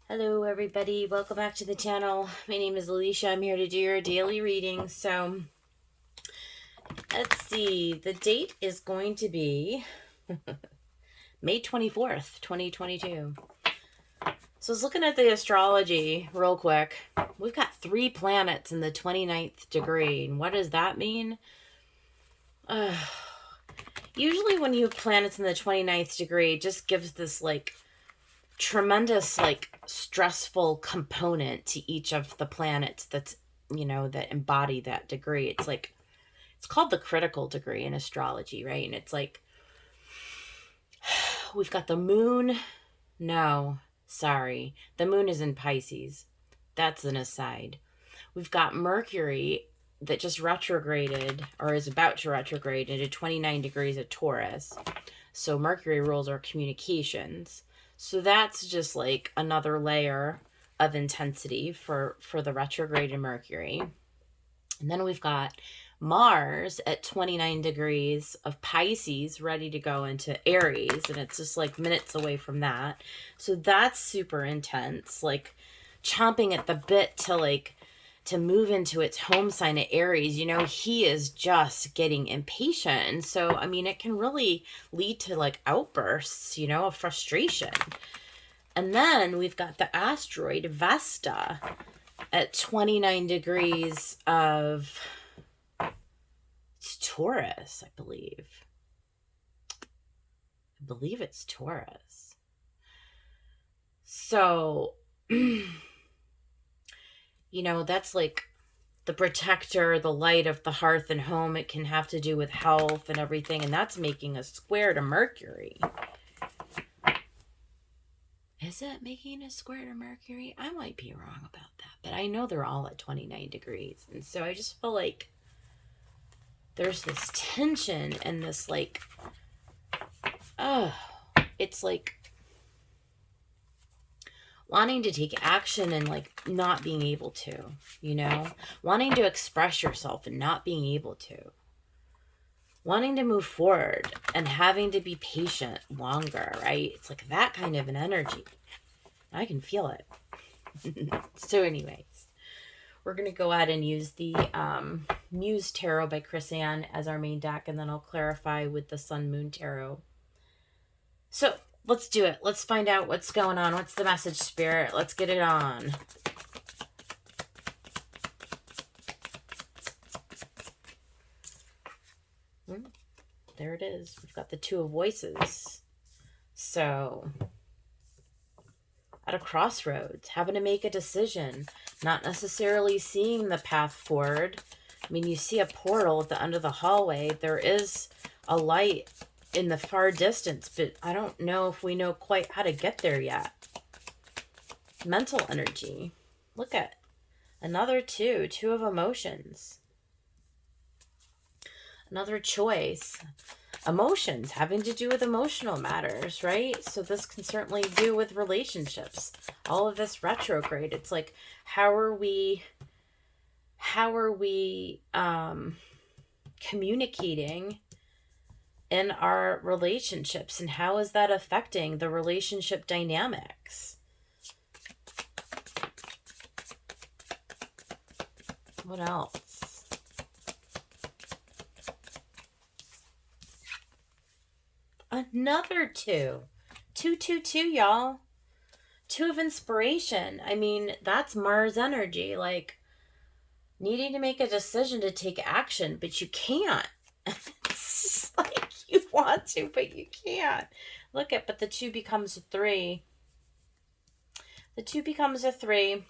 Hello everybody, welcome back to the channel. My name is Alicia. I'm here to do your daily reading. So let's see, the date is going to be May 24th, 2022. So I was looking at the astrology real quick. We've got 3 planets in the 29th degree. And what does that mean? Usually when you have planets in the 29th degree, it just gives this tremendous stressful component to each of the planets that embody that degree. It's called the critical degree in astrology, right? And it's like we've got the moon. No, sorry, the moon is in Pisces. That's an aside. We've got Mercury that just retrograded or is about to retrograde into 29 degrees of Taurus. So Mercury rules our communications. So that's just like another layer of intensity for the retrograded Mercury. And then we've got Mars at 29 degrees of Pisces ready to go into Aries. And it's just like minutes away from that. So that's super intense, like chomping at the bit to move into its home sign at Aries. He is just getting impatient. And so, I mean, it can really lead to outbursts, of frustration. And then we've got the asteroid Vesta at 29 degrees of Taurus, I believe. I believe it's Taurus. So, that's like the protector, the light of the hearth and home. It can have to do with health and everything. And that's making a square to Mercury. Is it making a square to Mercury? I might be wrong about that. But I know they're all at 29 degrees. And so I just feel like there's this tension and this it's like wanting to take action and not being able to, wanting to express yourself and not being able to, wanting to move forward and having to be patient longer, right? It's like that kind of an energy. I can feel it. So anyways, we're going to go ahead and use the Muse Tarot by Chris Ann as our main deck, and then I'll clarify with the Sun Moon Tarot. So let's do it. Let's find out what's going on. What's the message, Spirit? Let's get it on. There it is. We've got the Two of Voices. So, at a crossroads, having to make a decision, not necessarily seeing the path forward. I mean, you see a portal at the end of the hallway. There is a light in the far distance, but I don't know if we know quite how to get there yet. Mental energy. Look at another two of emotions. Another choice. Emotions, having to do with emotional matters, right? So this can certainly do with relationships. All of this retrograde. It's like, how are we communicating in our relationships, and how is that affecting the relationship dynamics? What else? Another two, y'all. Two of inspiration. I mean, that's Mars energy, needing to make a decision to take action, but you can't. It's you want to, but you can't. But the 2 becomes a 3. The 2 becomes a 3.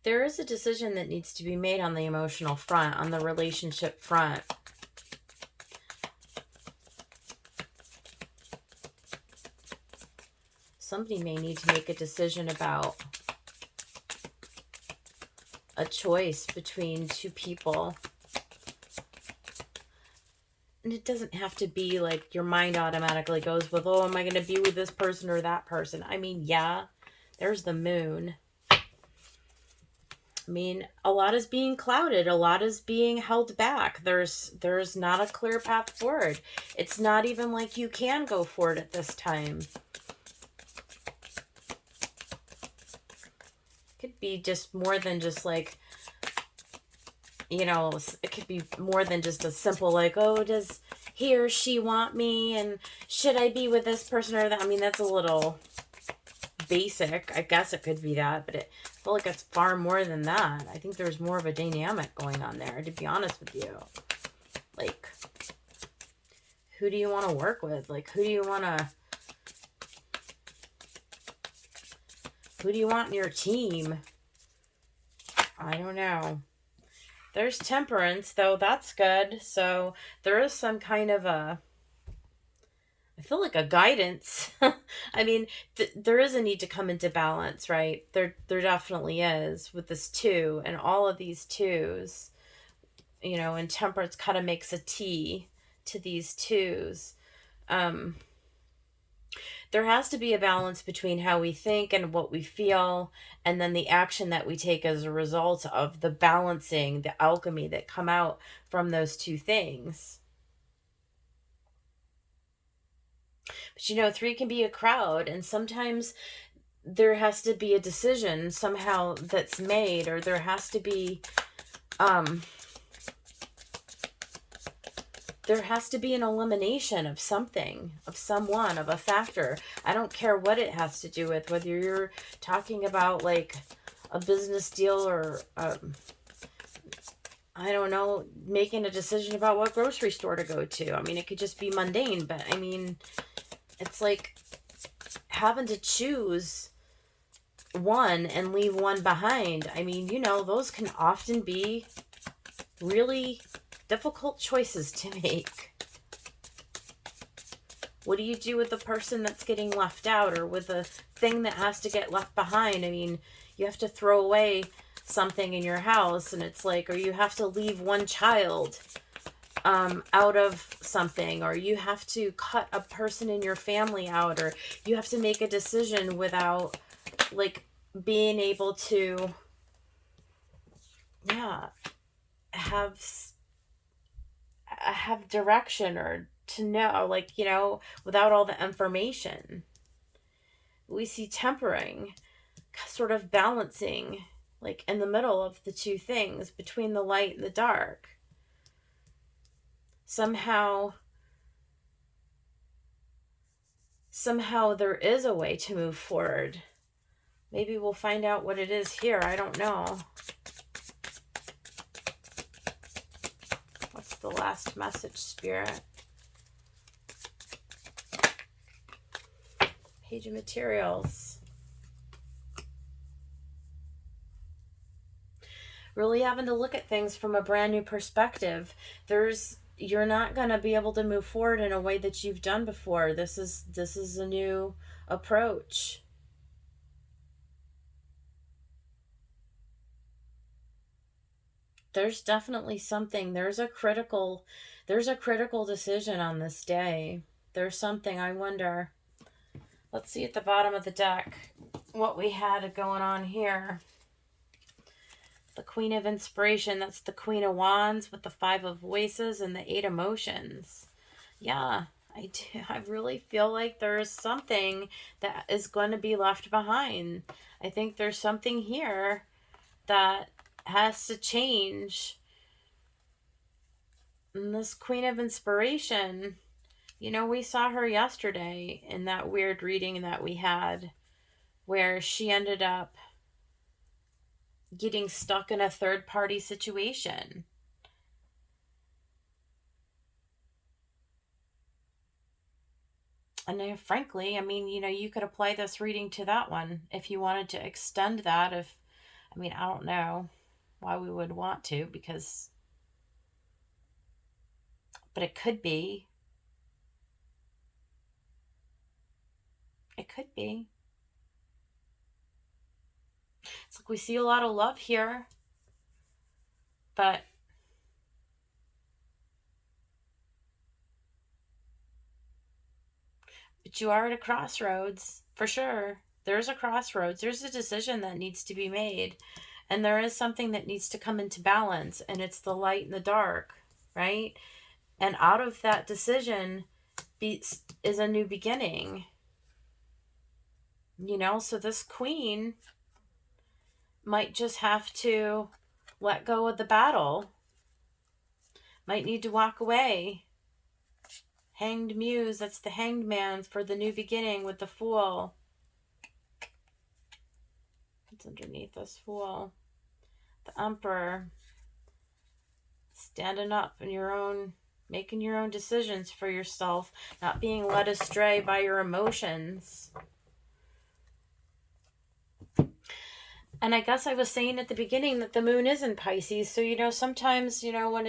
There is a decision that needs to be made on the emotional front, on the relationship front. Somebody may need to make a decision about a choice between 2 people. And it doesn't have to be your mind automatically goes with, oh, am I going to be with this person or that person? I mean, yeah, there's the moon. I mean, a lot is being clouded, a lot is being held back. There's not a clear path forward. It's not even like you can go forward at this time. Could be just more than just like, you know, it could be more than just a simple like, oh, does he or she want me, and should I be with this person or that? I mean, that's a little basic. I guess it could be that, but I feel like it's far more than that. I think there's more of a dynamic going on there, to be honest with you. Like, who do you want to work with? Like, who do you want in your team? I don't know. There's temperance, though. That's good. So there is some kind of I feel like a guidance. I mean, there is a need to come into balance, right? There definitely is with this two and all of these twos, you know, and temperance kind of makes a T to these twos. There has to be a balance between how we think and what we feel, and then the action that we take as a result of the balancing, the alchemy that come out from those two things. But you know, three can be a crowd, and sometimes there has to be a decision somehow that's made, or there has to be an elimination of something, of someone, of a factor. I don't care what it has to do with, whether you're talking about like a business deal or I don't know, making a decision about what grocery store to go to. I mean, it could just be mundane, but I mean, it's like having to choose one and leave one behind. I mean, you know, those can often be really difficult choices to make. What do you do with the person that's getting left out, or with the thing that has to get left behind? I mean, you have to throw away something in your house, and it's like, or you have to leave one child out of something, or you have to cut a person in your family out, or you have to make a decision without like being able to have direction, or to know, like, you know, without all the information. We see tempering sort of balancing, like in the middle of the two things, between the light and the dark. Somehow there is a way to move forward. Maybe we'll find out what it is here. I don't know. What's the last message, Spirit? Page of Materials. Really having to look at things from a brand new perspective. You're not going to be able to move forward in a way that you've done before. This is a new approach. There's definitely something. There's a critical decision on this day. There's something. I wonder. Let's see at the bottom of the deck what we had going on here. The Queen of Inspiration, that's the Queen of Wands with the Five of Voices and the Eight Emotions. Yeah, I really feel like there is something that is going to be left behind. I think there's something here that has to change. And this Queen of Inspiration, you know, we saw her yesterday in that weird reading that we had, where she ended up getting stuck in a third-party situation. And frankly, I mean, you know, you could apply this reading to that one if you wanted to extend that. I don't know why we would want to, but it could be. It could be. It's like we see a lot of love here, but you are at a crossroads, for sure. There's a crossroads. There's a decision that needs to be made. And there is something that needs to come into balance, and it's the light and the dark, right? And out of that decision is a new beginning. You know, so this queen might just have to let go of the battle, might need to walk away. Hanged Muse, that's the Hanged Man for the new beginning with the Fool. What's underneath this Fool? The Emperor. Standing up in your own, making your own decisions for yourself, not being led astray by your emotions. And I guess I was saying at the beginning that the moon is in Pisces. So, you know, sometimes, you know,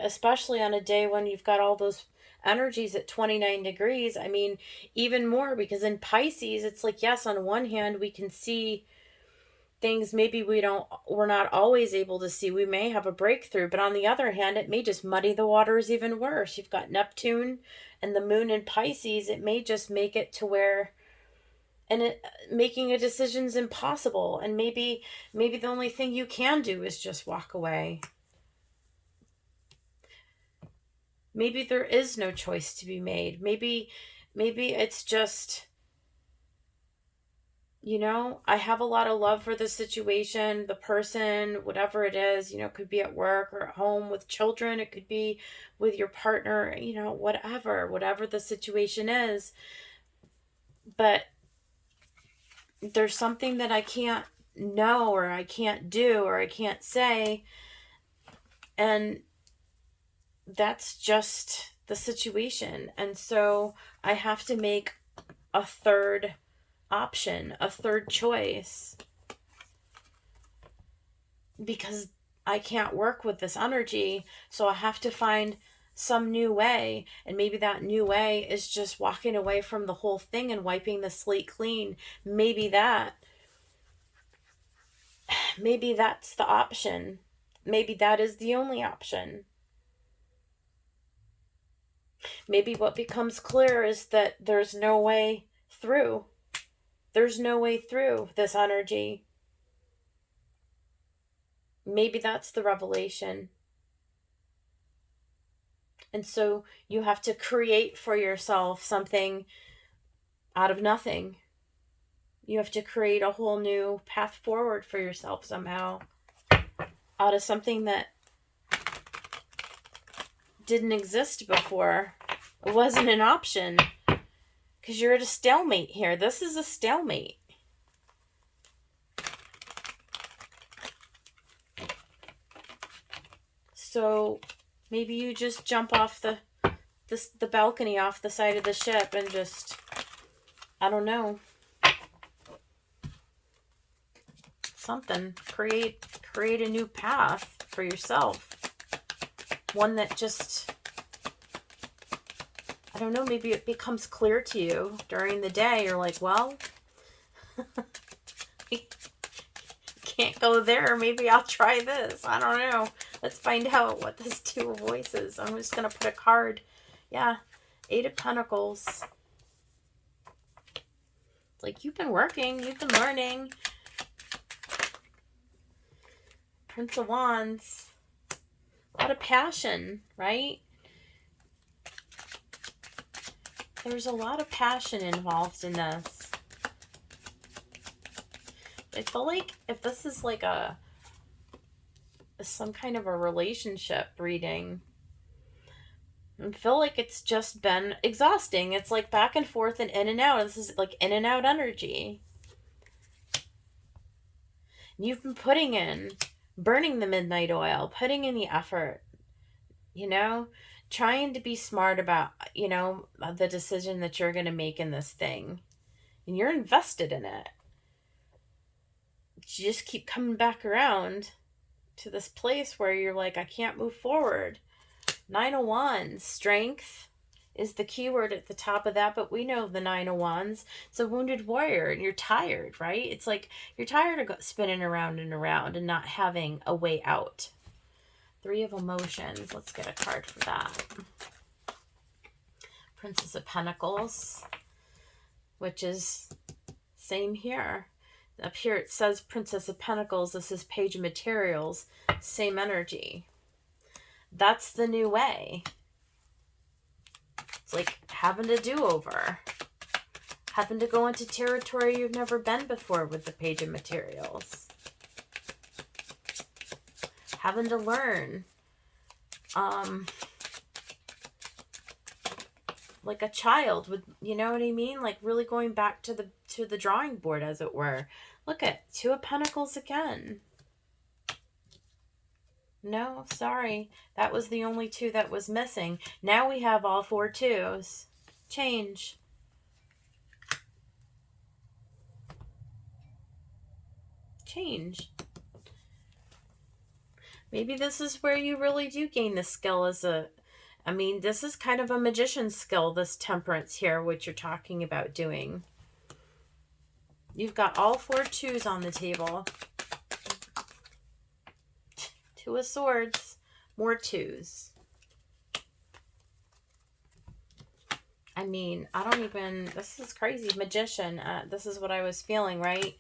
especially on a day when you've got all those energies at 29 degrees, I mean, even more, because in Pisces, it's like, yes, on one hand, we can see things maybe we're not always able to see. We may have a breakthrough, but on the other hand, it may just muddy the waters even worse. You've got Neptune and the moon in Pisces. It may just make it to where making a decision's impossible, and maybe the only thing you can do is just walk away. Maybe there is no choice to be made. Maybe it's just, you know, I have a lot of love for the situation, the person, whatever it is, you know, it could be at work or at home with children, it could be with your partner, you know, whatever the situation is. But there's something that I can't know, or I can't do, or I can't say. And that's just the situation. And so I have to make a third option, a third choice, because I can't work with this energy. So I have to find some new way, and maybe that new way is just walking away from the whole thing and wiping the slate clean. Maybe that's the option. Maybe that is the only option. Maybe what becomes clear is that there's no way through. There's no way through this energy. Maybe that's the revelation. And so you have to create for yourself something out of nothing. You have to create a whole new path forward for yourself somehow, out of something that didn't exist before. It wasn't an option, because you're at a stalemate here. This is a stalemate. So maybe you just jump off the balcony off the side of the ship and just, I don't know, something. Create a new path for yourself. One that just, I don't know, maybe it becomes clear to you during the day. You're like, well, can't go there. Maybe I'll try this. I don't know. Let's find out what this Two of Voices. I'm just going to put a card. Yeah. 8 of Pentacles. It's like, you've been working. You've been learning. Prince of Wands. A lot of passion, right? There's a lot of passion involved in this. I feel like if this is like some kind of a relationship reading, I feel like it's just been exhausting. It's like back and forth and in and out. This is like in and out energy. You've been burning the midnight oil, putting in the effort, you know, trying to be smart about, you know, the decision that you're going to make in this thing. And you're invested in it. You just keep coming back around to this place where you're like, I can't move forward. 9 of Wands, strength is the keyword at the top of that, but we know the 9 of Wands. It's a wounded warrior, and you're tired, right? It's like you're tired of spinning around and around and not having a way out. 3 of Emotions. Let's get a card for that. Princess of Pentacles, which is same here. Up here it says Princess of Pentacles. This is Page of Materials. Same energy. That's the new way. It's like having a do-over. Having to go into territory you've never been before with the Page of Materials. Having to learn. Like a child with, you know what I mean? Like really going back to the drawing board, as it were. Look at Two of Pentacles again. No, sorry. That was the only two that was missing. Now we have all 4 twos. Change. Change. Maybe this is where you really do gain the skill as a... I mean, this is kind of a magician's skill, this temperance here, what you're talking about doing. You've got all 4 twos on the table. 2 of Swords. More twos. I mean, I don't even... This is crazy. Magician. This is what I was feeling, right?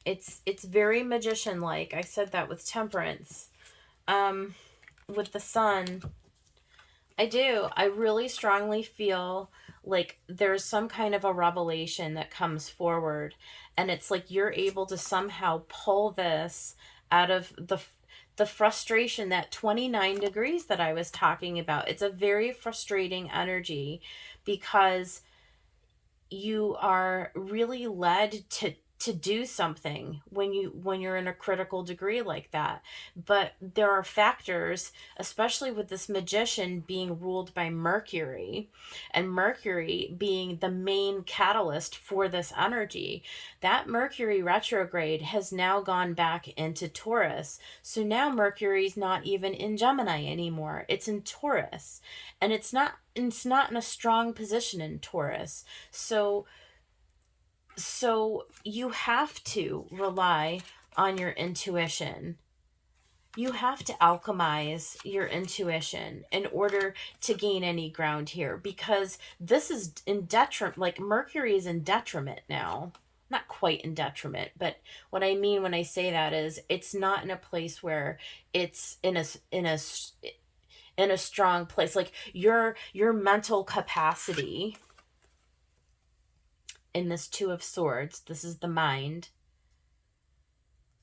It's very magician-like. I said that with temperance. With the Sun... I do. I really strongly feel like there's some kind of a revelation that comes forward, and it's like you're able to somehow pull this out of the frustration, that 29 degrees that I was talking about. It's a very frustrating energy because you are really led to do something when you're in a critical degree like that. But there are factors, especially with this magician being ruled by Mercury, and Mercury being the main catalyst for this energy. That Mercury retrograde has now gone back into Taurus. So now Mercury's not even in Gemini anymore. It's in Taurus. And it's not in a strong position in Taurus. So you have to rely on your intuition. You have to alchemize your intuition in order to gain any ground here, because this is in detriment. Like Mercury is in detriment now. Not quite in detriment, but what I mean when I say that is it's not in a place where it's in a strong place. Like your mental capacity in this Two of Swords, this is the mind,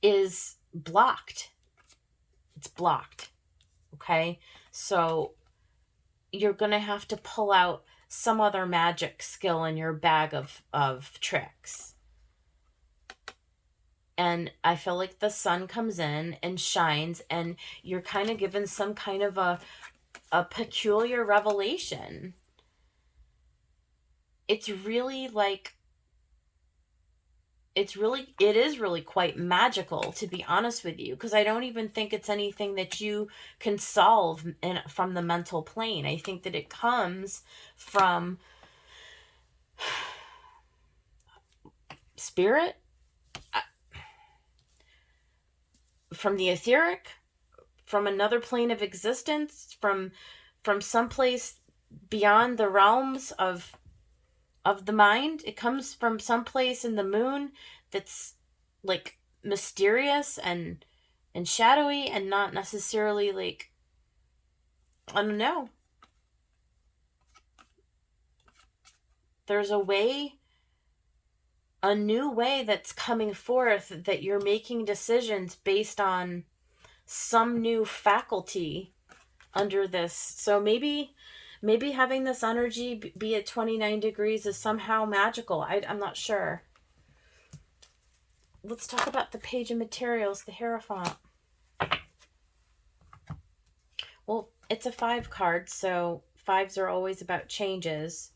is blocked. It's blocked. Okay? So you're going to have to pull out some other magic skill in your bag of tricks. And I feel like the Sun comes in and shines, and you're kind of given some kind of a peculiar revelation. It's really like... it is really quite magical, to be honest with you, because I don't even think it's anything that you can solve from the mental plane. I think that it comes from spirit, from the etheric, from another plane of existence, from someplace beyond the realms of the mind. It comes from someplace in the moon that's like mysterious and shadowy, and not necessarily like, I don't know. There's a new way that's coming forth, that you're making decisions based on some new faculty under this. So maybe having this energy be at 29 degrees is somehow magical. I'm not sure. Let's talk about the Page of Materials, the Hierophant. Well, it's a 5 card, so 5s are always about changes.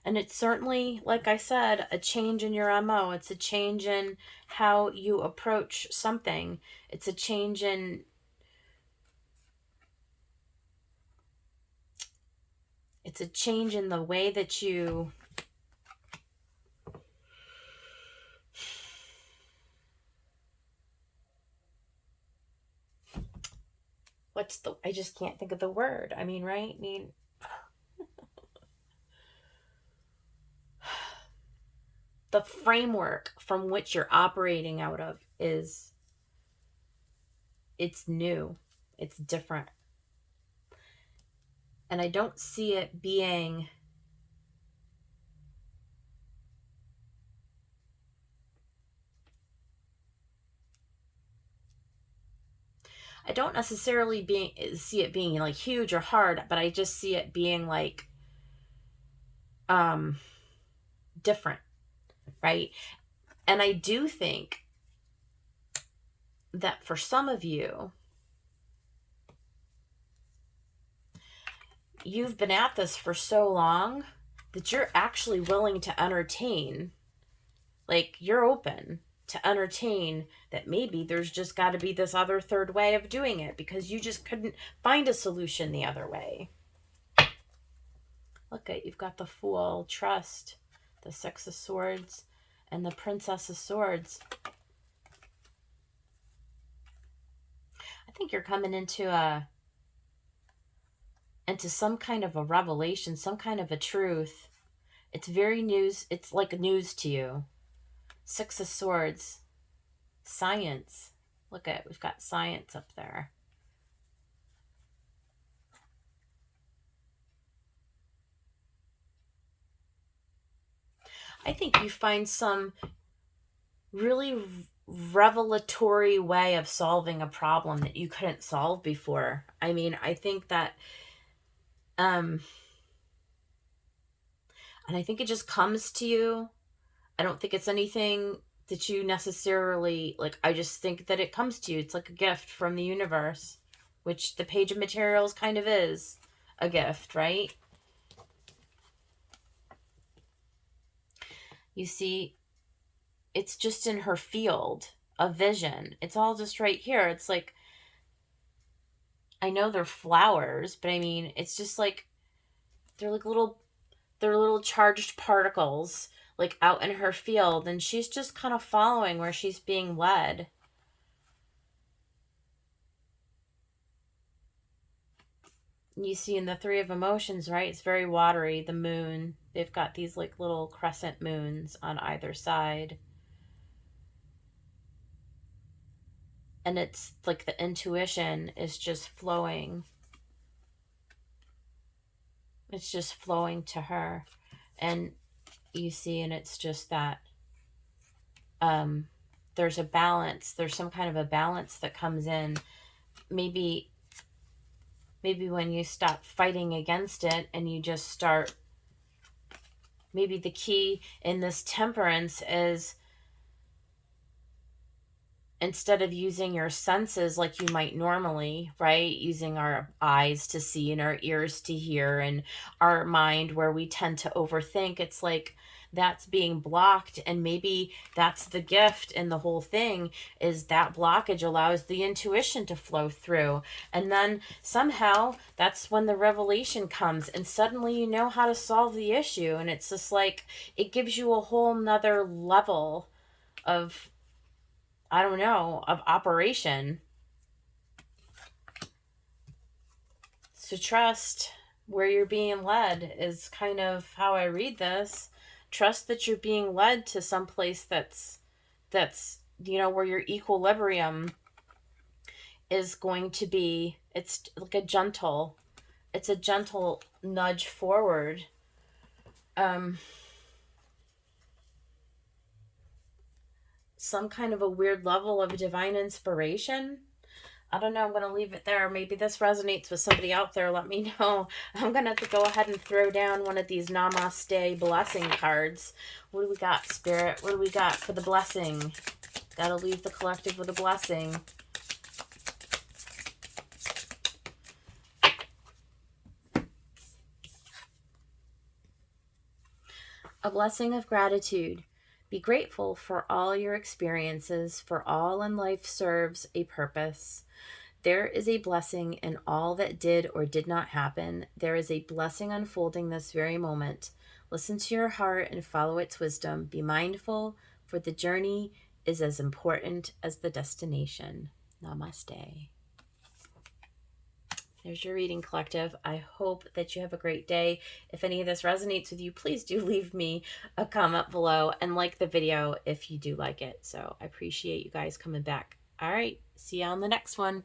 And it's certainly, like I said, a change in your MO. It's a change in how you approach something. It's a change in... it's a change in the way that you... I just can't think of the word. I mean, right? I mean... the framework from which you're operating out of is, it's new, it's different. And I don't see it being I don't necessarily see it being like huge or hard, but I just see it being like different, right? And I do think that for some of you, you've been at this for so long that you're actually willing to entertain, like you're open to entertain that maybe there's just got to be this other third way of doing it because you just couldn't find a solution the other way. Look at, you've got the Fool, Trust, the Six of Swords, and the Princess of Swords. I think you're coming into some kind of a revelation, some kind of a truth. It's very news. It's like news to you. Six of Swords. Science. Look at, we've got science up there. I think you find some really revelatory way of solving a problem that you couldn't solve before. I mean, I think that and I think it just comes to you. I don't think it's anything that you necessarily like. I just think that it comes to you. It's like a gift from the universe, which the Page of Materials kind of is a gift, right? You see, it's just in her field of vision. It's all just right here. It's like, I know they're flowers, but I mean, it's just like, they're little charged particles like out in her field, and she's just kind of following where she's being led. You see in the Three of Emotions, right? It's very watery. The moon, they've got these like little crescent moons on either side. And it's like the intuition is just flowing. It's just flowing to her. And you see, and it's just that there's a balance. There's some kind of a balance that comes in. Maybe when you stop fighting against it and you just start, maybe the key in this temperance is, instead of using your senses like you might normally, right? Using our eyes to see and our ears to hear and our mind where we tend to overthink, it's like that's being blocked. And maybe that's the gift in the whole thing, is that blockage allows the intuition to flow through. And then somehow that's when the revelation comes and suddenly you know how to solve the issue. And it's just like, it gives you a whole nother level of, I don't know, of operation. So trust where you're being led is kind of how I read this. Trust that you're being led to some place that's where your equilibrium is going to be. It's like a gentle nudge forward. Some kind of a weird level of divine inspiration. I don't know. I'm going to leave it there. Maybe this resonates with somebody out there. Let me know. I'm going to have to go ahead and throw down one of these Namaste blessing cards. What do we got, Spirit? What do we got for the blessing? Got to leave the collective with a blessing. A blessing of gratitude. Be grateful for all your experiences, for all in life serves a purpose. There is a blessing in all that did or did not happen. There is a blessing unfolding this very moment. Listen to your heart and follow its wisdom. Be mindful, for the journey is as important as the destination. Namaste. There's your reading, collective. I hope that you have a great day. If any of this resonates with you, please do leave me a comment below and like the video if you do like it. So I appreciate you guys coming back. All right, see you on the next one.